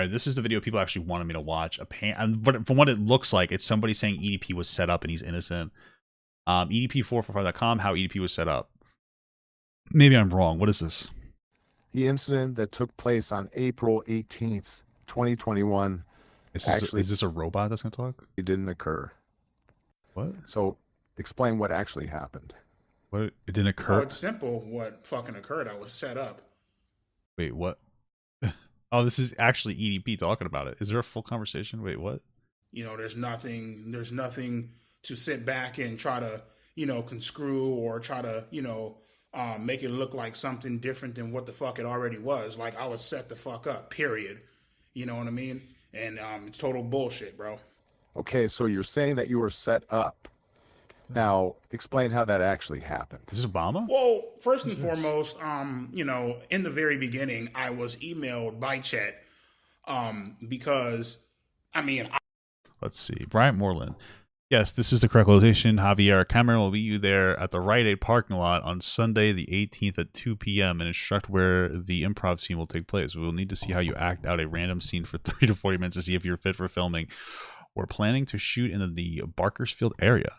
right, this is the video people actually wanted me to watch. But from what it looks like, it's somebody saying EDP was set up and he's innocent. EDP445.com, how EDP was set up. Maybe I'm wrong. What is this? The incident that took place on April 18th, 2021, Is this a robot that's going to talk? It didn't occur. What? So explain what actually happened. What? It didn't occur? Oh, it's simple what fucking occurred. I was set up. Wait, what? Oh, this is actually EDP talking about it. Is there a full conversation? Wait, what? You know, there's nothing to sit back and try to, conscrew or try to, make it look like something different than what the fuck it already was. Like, I was set the fuck up, period. You know what I mean? And it's total bullshit, bro. Okay, so you're saying that you were set up. Now, explain how that actually happened. Is this Obama? Well, first and foremost, in the very beginning, I was emailed by Chet because, Let's see. Bryant Moreland. Yes, this is the correct location. Javier Cameron will meet you there at the Rite Aid parking lot on Sunday the 18th at 2 p.m. and instruct where the improv scene will take place. We will need to see how you act out a random scene for 30 to 40 minutes to see if you're fit for filming. We're planning to shoot in the Barkersfield area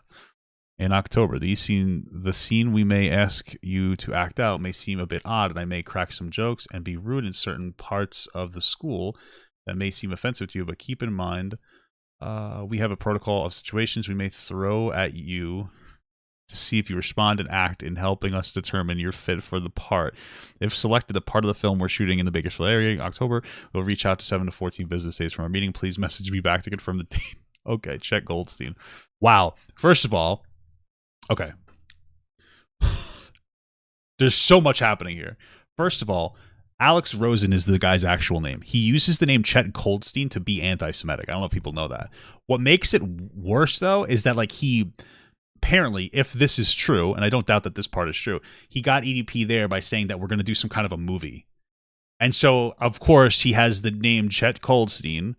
in October. The scene we may ask you to act out may seem a bit odd, and I may crack some jokes and be rude in certain parts of the school that may seem offensive to you, but keep in mind we have a protocol of situations we may throw at you to see if you respond and act in helping us determine you're fit for the part. If selected, the part of the film we're shooting in the Bakersfield area in October, we'll reach out to 7 to 14 business days from our meeting. Please message me back to confirm the date. Okay, Chet Goldstein. Wow. First of all, okay. There's so much happening here. First of all, Alex Rosen is the guy's actual name. He uses the name Chet Goldstein to be anti-Semitic. I don't know if people know that. What makes it worse, though, is that he apparently, if this is true, and I don't doubt that this part is true, he got EDP there by saying that we're going to do some kind of a movie. And so, of course, he has the name Chet Goldstein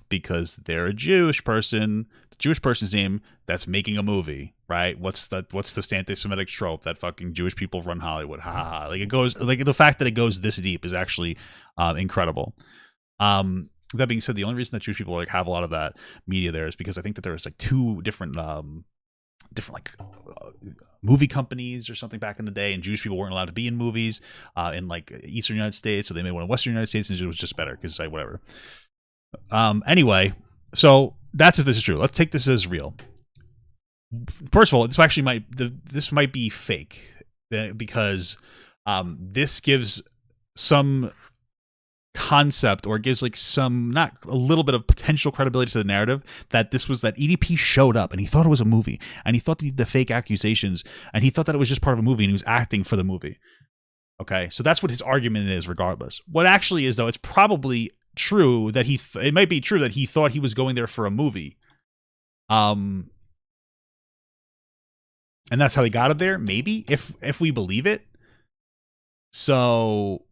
because they're a Jewish person, the Jewish person's name that's making a movie, right? What's the anti-Semitic trope that fucking Jewish people run Hollywood? Ha ha ha. It goes, the fact that it goes this deep is actually incredible. That being said, the only reason that Jewish people have a lot of that media there is because I think that there was two different movie companies or something back in the day, and Jewish people weren't allowed to be in movies in Eastern United States, so they made one in Western United States, and it was just better because whatever. Anyway, so that's if this is true. Let's take this as real. First of all, this might be fake because this gives some concept, or gives some, not a little bit of potential credibility to the narrative that EDP showed up and he thought it was a movie, and he thought the fake accusations, and he thought that it was just part of a movie and he was acting for the movie. Okay, so that's what his argument is regardless. What actually is, though, it's probably true that it might be true that he thought he was going there for a movie. And that's how he got him there, maybe, if we believe it. So,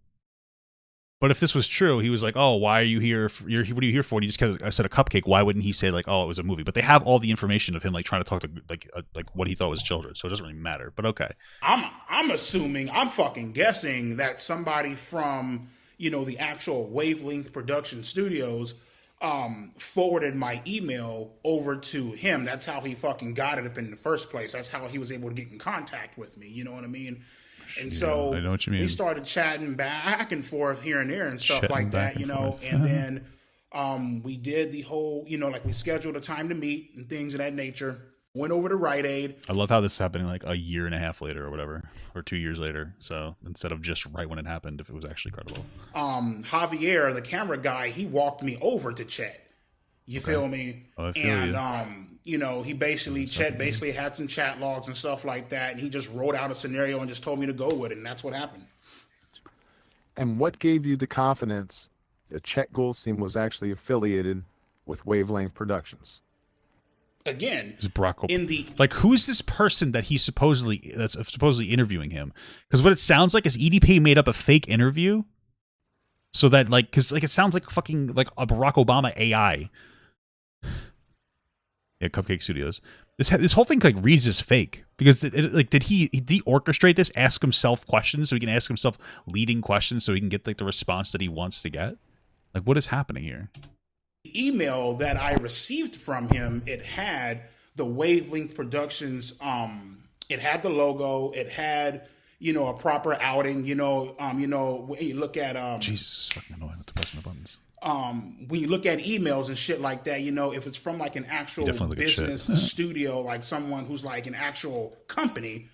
but if this was true, he was like, "Oh, why are you here? What are you here for?" And he just kind of said a cupcake. Why wouldn't he say "Oh, it was a movie"? But they have all the information of him trying to talk to what he thought was children, so it doesn't really matter. But okay, I'm assuming, I'm fucking guessing that somebody from the actual Wavelength Production Studios forwarded my email over to him. That's how he fucking got it up in the first place. That's how he was able to get in contact with me. You know what I mean? And so I know what you mean. We started chatting back and forth here and there and stuff like that, and then we did the whole, we scheduled a time to meet and things of that nature. Went over to Rite Aid. I love how this is happening a year and a half later or whatever, or 2 years later. So instead of just right when it happened, if it was actually credible. Javier, the camera guy, he walked me over to Chet. You feel me? Oh, I feel you. He Chet basically had some chat logs and stuff like that, and he just wrote out a scenario and just told me to go with it, and that's what happened. And what gave you the confidence that Chet Goldstein was actually affiliated with Wavelength Productions? Again, who's this person that that's supposedly interviewing him? Because what it sounds like is EDP made up a fake interview, so that because it sounds like fucking a Barack Obama AI. Yeah, Cupcake Studios. This whole thing reads as fake because did he orchestrate this? Ask himself questions so he can ask himself leading questions so he can get the response that he wants to get. Like, what is happening here? Email that I received from him, it had the Wavelength Productions, it had the logo, it had, you know, a proper outing, you know, when you look at Jesus, it's fucking annoying with the pressing the buttons. When you look at emails and shit like that, you know, if it's from like an actual business studio, like someone who's like an actual company,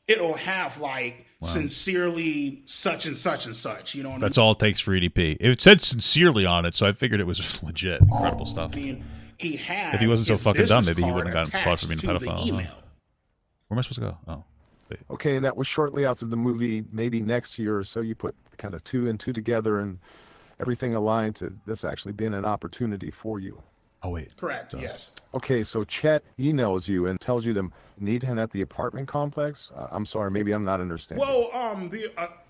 it'll have like sincerely such and such and such, you know what That's all it takes for EDP. It said sincerely on it, so I figured it was just legit. Incredible stuff. I mean, he had if he wasn't so fucking dumb, maybe he wouldn't have gotten caught for being a attached to pedophile. the email. Huh? Where am I supposed to go? Oh. Wait. Okay, and that was shortly after the movie, maybe next year or so. You put kind of 2 and 2 together, and everything aligned to this actually being an opportunity for you. Oh, wait. Correct, yes. Okay, so Chet emails you and tells you to meet him at the apartment complex? I'm sorry, maybe I'm not understanding. Well,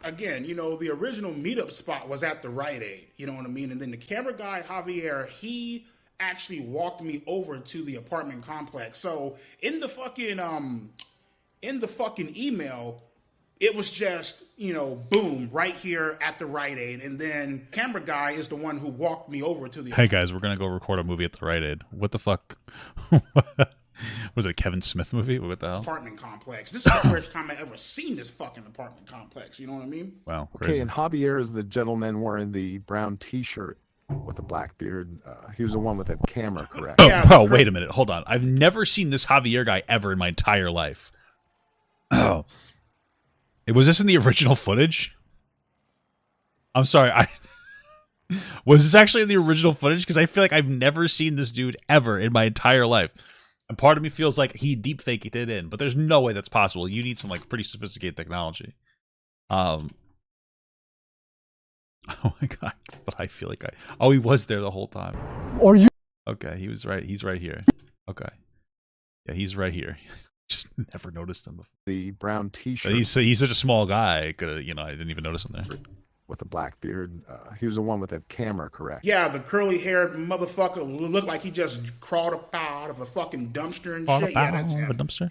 again, you know, the original meetup spot was at the Rite Aid, you know what I mean? And then the camera guy, Javier, he actually walked me over to the apartment complex. So in the fucking email, it was just, you know, boom, right here at the Rite Aid. And then camera guy is the one who walked me over to the... Hey, guys, we're going to go record a movie at the Rite Aid. What the fuck? Was it a Kevin Smith movie? What the hell? Apartment complex. This is the first time I ever seen this fucking apartment complex. You know what I mean? Wow. Crazy. Okay, and Javier is the gentleman wearing the brown T-shirt with a black beard. He was the one with that camera, correct? Oh, wait a minute. Hold on. I've never seen this Javier guy ever in my entire life. Oh. Was this in the original footage? I'm sorry. Was this actually in the original footage? Because I feel like I've never seen this dude ever in my entire life. And part of me feels like he deepfaked it in, but there's no way that's possible. You need some like pretty sophisticated technology. Oh my god! But I feel like he was there the whole time. Or you? Okay, he was right. He's right here. Okay, yeah, he's right here. Just never noticed him before. The brown T-shirt. He's such a small guy. I didn't even notice him there. With a black beard. He was the one with that camera, correct? Yeah, the curly-haired motherfucker who looked like he just crawled up out of a fucking dumpster and shit. Yeah, that's him. A dumpster?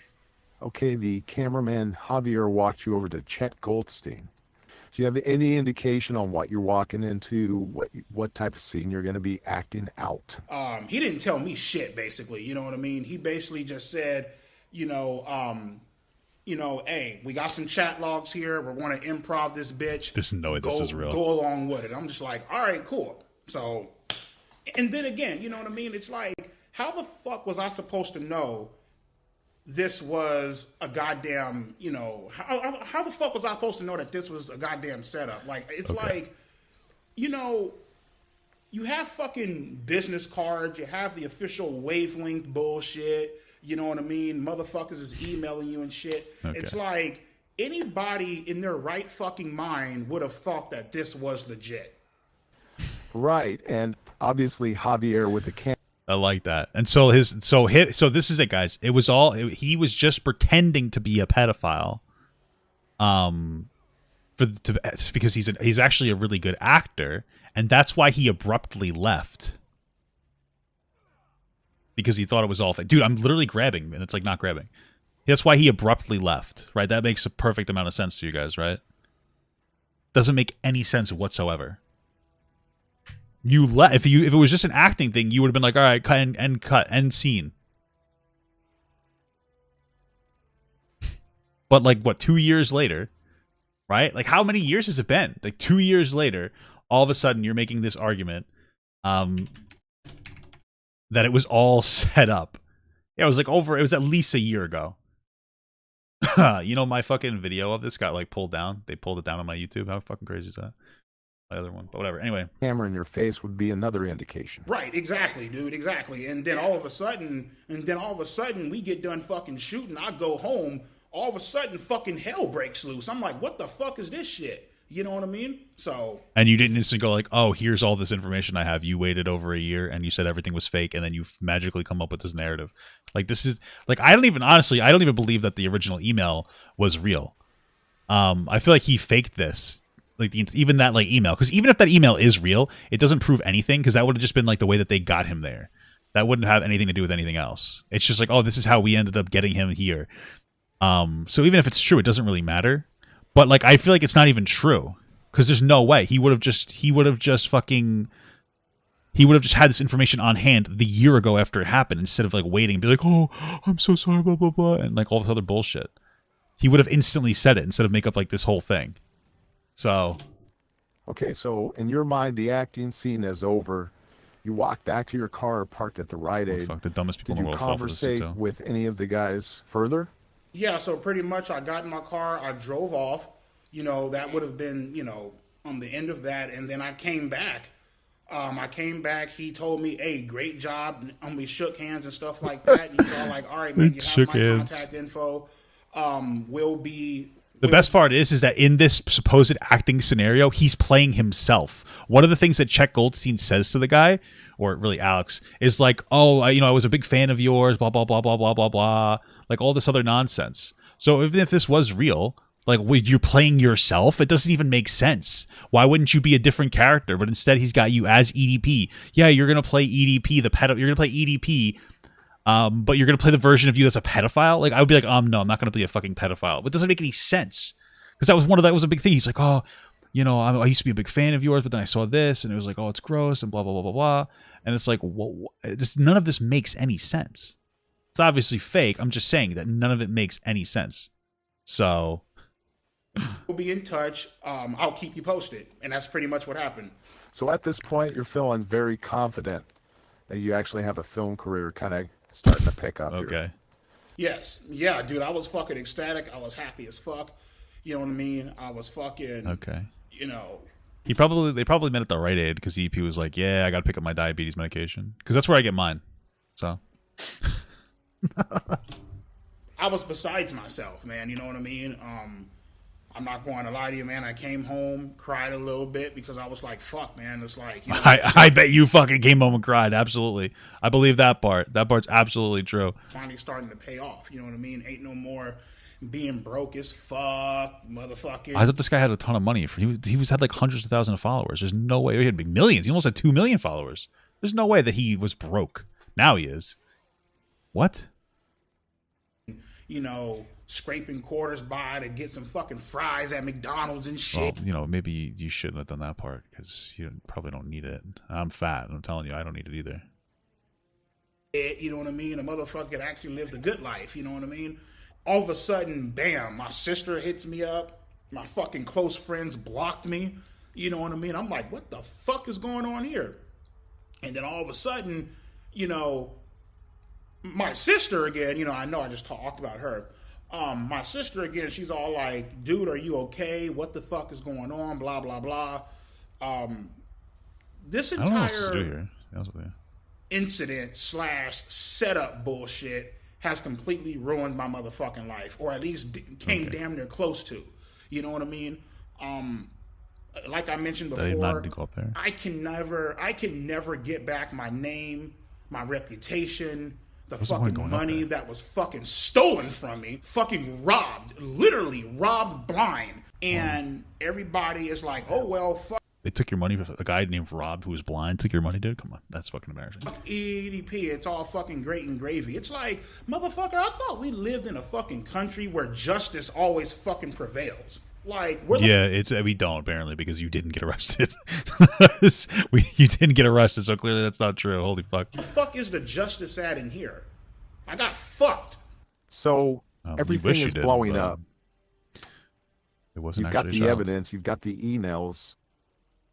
Okay, the cameraman Javier walked you over to Chet Goldstein. Do you have any indication on what you're walking into, what type of scene you're going to be acting out? He didn't tell me shit, basically. You know what I mean? He basically just said, hey, we got some chat logs here. We're going to improv this bitch. This is real. Go along with it. I'm just like, all right, cool. So, and then again, you know what I mean? It's like, how the fuck was I supposed to know this was a goddamn, how the fuck was I supposed to know that this was a goddamn setup? Like, it's like, you have fucking business cards. You have the official Wavelength bullshit. You know what I mean? Motherfuckers is emailing you and shit. Okay. It's like anybody in their right fucking mind would have thought that this was legit. Right. And obviously Javier with the camera. I like that. And so this is it, guys. He was just pretending to be a pedophile. Because he's actually a really good actor, and that's why he abruptly left. Because he thought it was all fake. Dude, I'm literally grabbing, and it's like not grabbing. That's why he abruptly left, right? That makes a perfect amount of sense to you guys, right? Doesn't make any sense whatsoever. If it was just an acting thing, you would have been like, all right, cut, end scene. But like, what, 2 years later, right? Like, how many years has it been? Like, 2 years later, all of a sudden, you're making this argument, that it was all set up. Yeah, it was at least a year ago. My fucking video of this got like pulled down. They pulled it down on my YouTube. How fucking crazy is that? My other one, but whatever. Anyway, camera in your face would be another indication. Right, exactly, dude, exactly. And then all of a sudden, we get done fucking shooting. I go home. All of a sudden, fucking hell breaks loose. I'm like, what the fuck is this shit? You know what I mean? So. And you didn't instantly go like, oh, here's all this information I have. You waited over a year and you said everything was fake, and then you magically come up with this narrative. Like, this is like, I don't even believe that the original email was real. I feel like he faked this. Like even that like email, because even if that email is real, it doesn't prove anything, because that would have just been like the way that they got him there. That wouldn't have anything to do with anything else. It's just like, oh, this is how we ended up getting him here. So even if it's true, it doesn't really matter. But like, I feel like it's not even true, Because there's no way he would have just had this information on hand the year ago after it happened, instead of like waiting and be like, oh, I'm so sorry, blah blah blah, and like all this other bullshit. He would have instantly said it instead of make up like this whole thing. So Okay, so in your mind, the acting scene is over. You walk back to your car parked at the Rite Aid. fuck, the dumbest people Did in you the world fall for this shit, conversate too. with any of the guys further? Yeah, so pretty much I got in my car, I drove off. You know, that would have been, you know, on the end of that. And then I came back. He told me, hey, great job. And we shook hands and stuff like that. And he's all like, all right, man, you have my contact info. We'll be... The best part is that in this supposed acting scenario, he's playing himself. One of the things that Chet Goldstein says to the guy, or really Alex, is like, oh, I was a big fan of yours, blah, blah, blah, blah, blah, blah, blah. Like all this other nonsense. So even if this was real, like you're playing yourself, it doesn't even make sense. Why wouldn't you be a different character? But instead he's got you as EDP. Yeah, you're going to play EDP, you're going to play EDP, but you're going to play the version of you that's a pedophile? Like, I would be like, no, I'm not going to be a fucking pedophile. But it doesn't make any sense. Because that was a big thing. He's like, oh, I used to be a big fan of yours, but then I saw this, and it was like, oh, it's gross, and blah, blah, blah, blah, blah. And it's like, none of this makes any sense. It's obviously fake. I'm just saying that none of it makes any sense. So... We'll be in touch. I'll keep you posted. And that's pretty much what happened. So at this point, you're feeling very confident that you actually have a film career kind of starting to pick up okay. here. Yes. Yeah, dude, I was fucking ecstatic. I was happy as fuck. You know what I mean? I was fucking, okay. You know. They probably met at the Rite Aid because EP was like, yeah, I got to pick up my diabetes medication. Because that's where I get mine. So. I was besides myself, man. You know what I mean? I'm not going to lie to you, man. I came home, cried a little bit because I was like, fuck, man. It's like, you know, I bet you fucking came home and cried. Absolutely. I believe that part. That part's absolutely true. Finally starting to pay off. You know what I mean? Ain't no more being broke as fuck, motherfucking. I thought this guy had a ton of money. He had like hundreds of thousands of followers. There's no way. He had big millions. He almost had 2 million followers. There's no way that he was broke. Now he is. What? You know, scraping quarters by to get some fucking fries at McDonald's and shit. Well, maybe you shouldn't have done that part because you probably don't need it. I'm fat, and I'm telling you, I don't need it either. You know what I mean? A motherfucker that actually lived a good life. You know what I mean? All of a sudden, bam, my sister hits me up. My fucking close friends blocked me. You know what I mean? I'm like, what the fuck is going on here? And then all of a sudden, you know, my sister again, you know I just talked about her. My sister again, she's all like, dude, are you okay? What the fuck is going on? Blah, blah, blah. This entire incident / setup bullshit has completely ruined my motherfucking life, or at least came damn near close to. You know what I mean? Like I mentioned before, I can never get back my name, my reputation, the fucking money that was fucking stolen from me, fucking robbed, literally robbed blind. And everybody is like, oh, well, fuck. They took your money. A guy named Rob who was blind took your money, dude? Come on. That's fucking embarrassing. EDP, it's all fucking great and gravy. It's like, motherfucker, I thought we lived in a fucking country where justice always fucking prevails. Like, we don't, apparently, because you didn't get arrested. You didn't get arrested, so clearly that's not true. Holy fuck. The fuck is the justice at in here? I got fucked. So everything is blowing up. It wasn't. You've got the evidence. You've got the emails.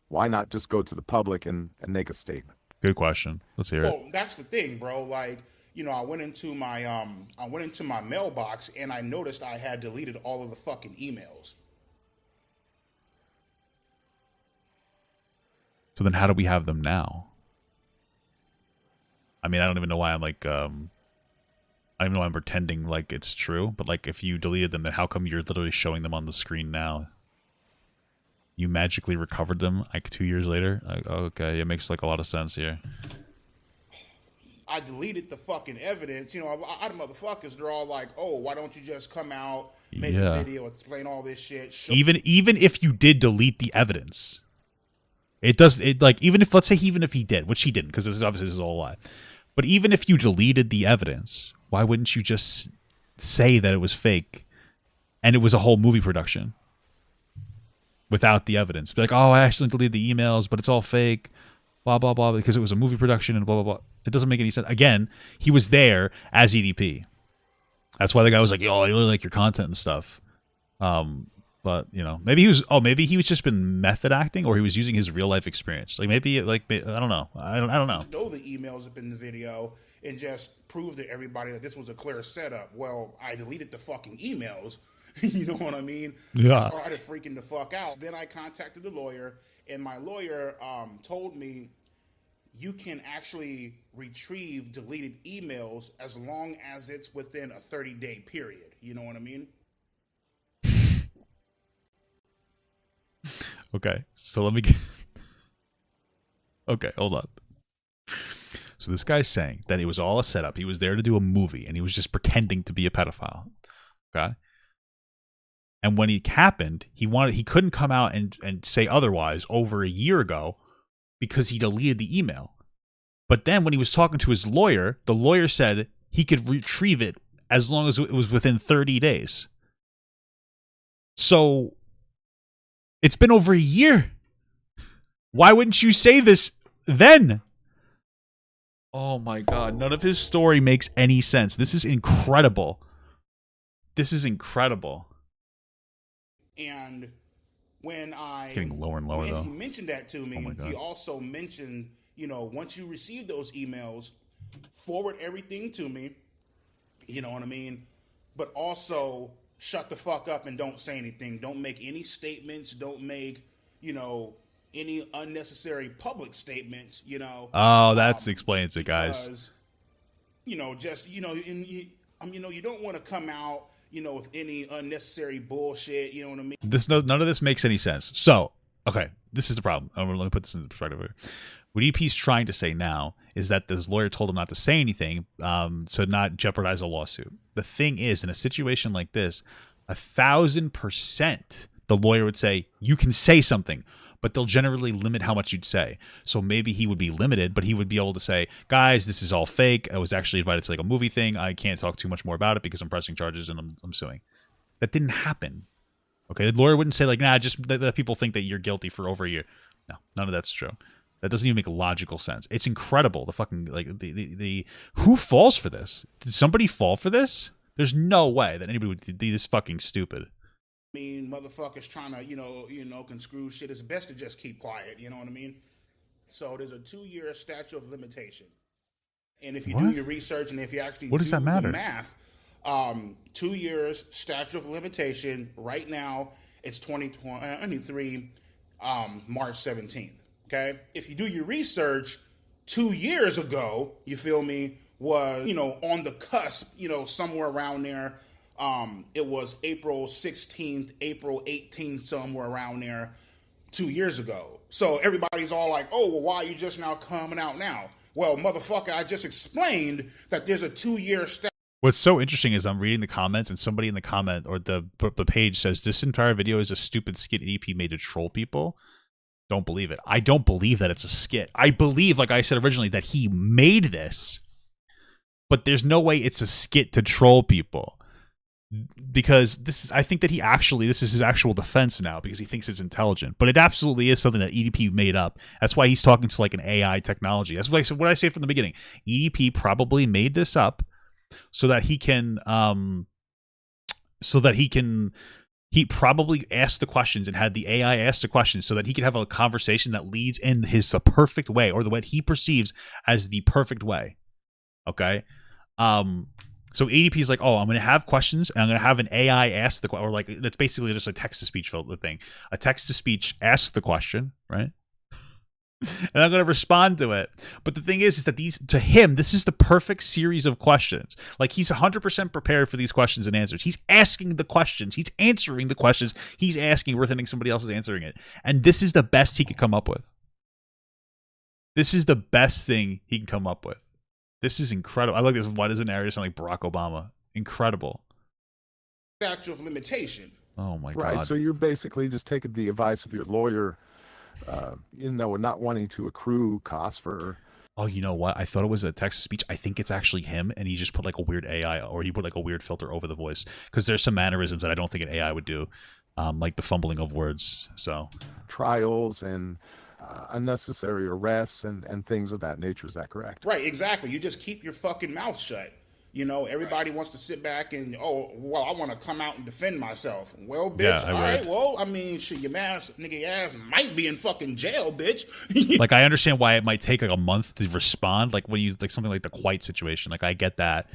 Why not just go to the public and make a statement? Good question. Let's hear it. Well, that's the thing, bro. Like, you know, I went into my mailbox and I noticed I had deleted all of the fucking emails. So then how do we have them now? I mean, I don't even know why I'm like, I don't even know why I'm pretending like it's true, but like if you deleted them, then how come you're literally showing them on the screen now? You magically recovered them like 2 years later? Like, okay, it makes like a lot of sense here. I deleted the fucking evidence. You know, a lot of motherfuckers, they're all like, oh, why don't you just come out, make a video, explain all this shit. Even if you did delete the evidence, even if, let's say even if he did, which he didn't, because this is all a lie. But even if you deleted the evidence, why wouldn't you just say that it was fake and it was a whole movie production? without the evidence. Be like, oh, I actually deleted the emails, but it's all fake, blah, blah, blah, because it was a movie production and blah, blah, blah. It doesn't make any sense. Again, he was there as EDP. That's why the guy was like, yo, I really like your content and stuff. But, you know, maybe he was just been method acting, or he was using his real life experience. Like, maybe, I don't know. I don't know. Show the emails up in the video and just prove to everybody that this was a clear setup. Well, I deleted the fucking emails. You know what I mean? Yeah. I started freaking the fuck out. Then I contacted the lawyer, and my lawyer told me you can actually retrieve deleted emails as long as it's within a 30-day period. You know what I mean? Okay, so let me get... Okay, hold on. So this guy's saying that it was all a setup. He was there to do a movie, and he was just pretending to be a pedophile. Okay? And when it happened, he couldn't come out and say otherwise over a year ago because he deleted the email. But then when he was talking to his lawyer, the lawyer said he could retrieve it as long as it was within 30 days. So it's been over a year. Why wouldn't you say this then? Oh my God. None of his story makes any sense. This is incredible. This is incredible. And when It's getting lower and lower, though. he mentioned that to me, Oh my God. he also mentioned, you know, once you receive those emails, forward everything to me. You know what I mean? But also shut the fuck up and don't say anything. Don't make any statements. Don't make, you know, any unnecessary public statements, you know. Oh, that explains it, guys. Because, you know, just, you know, you don't want to come out, you know, with any unnecessary bullshit, you know what I mean? None of this makes any sense. So, okay, this is the problem. Let me put this in perspective here. What EP's trying to say now is that this lawyer told him not to say anything, to not jeopardize a lawsuit. The thing is, in a situation like this, 1,000% the lawyer would say, you can say something, but they'll generally limit how much you'd say. So maybe he would be limited, but he would be able to say, guys, this is all fake. I was actually invited to like a movie thing. I can't talk too much more about it because I'm pressing charges and I'm suing. That didn't happen. Okay, the lawyer wouldn't say like, nah, just let people think that you're guilty for over a year. No, none of that's true. That doesn't even make logical sense. It's incredible. The fucking, like, the who falls for this? Did somebody fall for this? There's no way that anybody would be this fucking stupid. I mean, motherfuckers trying to, you know, conscrew shit. It's best to just keep quiet. You know what I mean? So there's a 2-year statute of limitation. And if you do your research and if you actually what does that matter? The math, 2 years statute of limitation. Right now, it's 2023, March 17th. Okay? If you do your research, 2 years ago, you feel me, was, you know, on the cusp, you know, somewhere around there. It was April 16th, April 18th, somewhere around there 2 years ago. So everybody's all like, oh, well, why are you just now coming out now? Well, motherfucker, I just explained that there's a 2-year statute. What's so interesting is I'm reading the comments and somebody in the comment or the page says this entire video is a stupid skit EP made to troll people. Don't believe it. I don't believe that it's a skit. I believe, like I said originally, that he made this, but there's no way it's a skit to troll people. Because I think that this is his actual defense now because he thinks it's intelligent, but it absolutely is something that EDP made up. That's why he's talking to like an AI technology. That's what I say from the beginning. EDP probably made this up so that he probably asked the questions and had the AI ask the questions so that he could have a conversation that leads in his perfect way or the way he perceives as the perfect way. Okay. So ADP is like, oh, I'm going to have questions, and I'm going to have an AI ask the question, or like it's basically just a text-to-speech filter thing. A text-to-speech asks the question, right? And I'm going to respond to it. But the thing is that to him, this is the perfect series of questions. Like he's 100% prepared for these questions and answers. He's asking the questions. He's answering the questions. He's asking, pretending somebody else is answering it. And this is the best he could come up with. This is the best thing he can come up with. This is incredible. I like this. Why doesn't narrator sound like Barack Obama? Incredible. Statute of limitation. Oh my God. Right. So you're basically just taking the advice of your lawyer, you know, not wanting to accrue costs for. Oh, you know what? I thought it was a text to speech. I think it's actually him, and he just put like a weird AI, or he put like a weird filter over the voice because there's some mannerisms that I don't think an AI would do. like the fumbling of words. So Trials and unnecessary arrests and things of that nature. Is that correct? Right, exactly. You just keep your fucking mouth shut. You know, everybody wants to sit back and, oh, well, I want to come out and defend myself. Well, bitch, all right, well, I mean, shit, your ass might be in fucking jail, bitch. Like, I understand why it might take like a month to respond, like when you like something like the Quite situation. Like, I get that,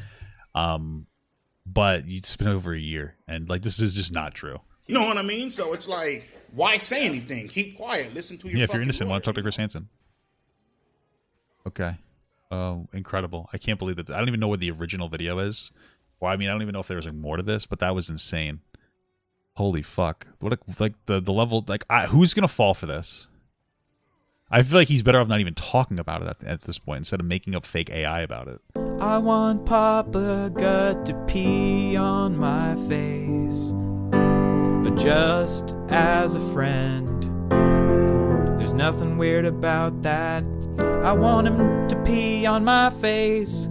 but it's been over a year, and like this is just not true. You know what I mean? So it's like, why say anything? Keep quiet. Listen to your. Yeah, if you're innocent, lawyer. why don't you talk to Chris Hansen? Okay. Incredible. I can't believe that. I don't even know what the original video is. Well, I mean, I don't even know if there was like more to this, but that was insane. Holy fuck. What a, like the level, like who's going to fall for this? I feel like he's better off not even talking about it at this point instead of making up fake AI about it. I want Papa Gut to pee on my face, but just as a friend. There's nothing weird about that. I want him to pee on my face.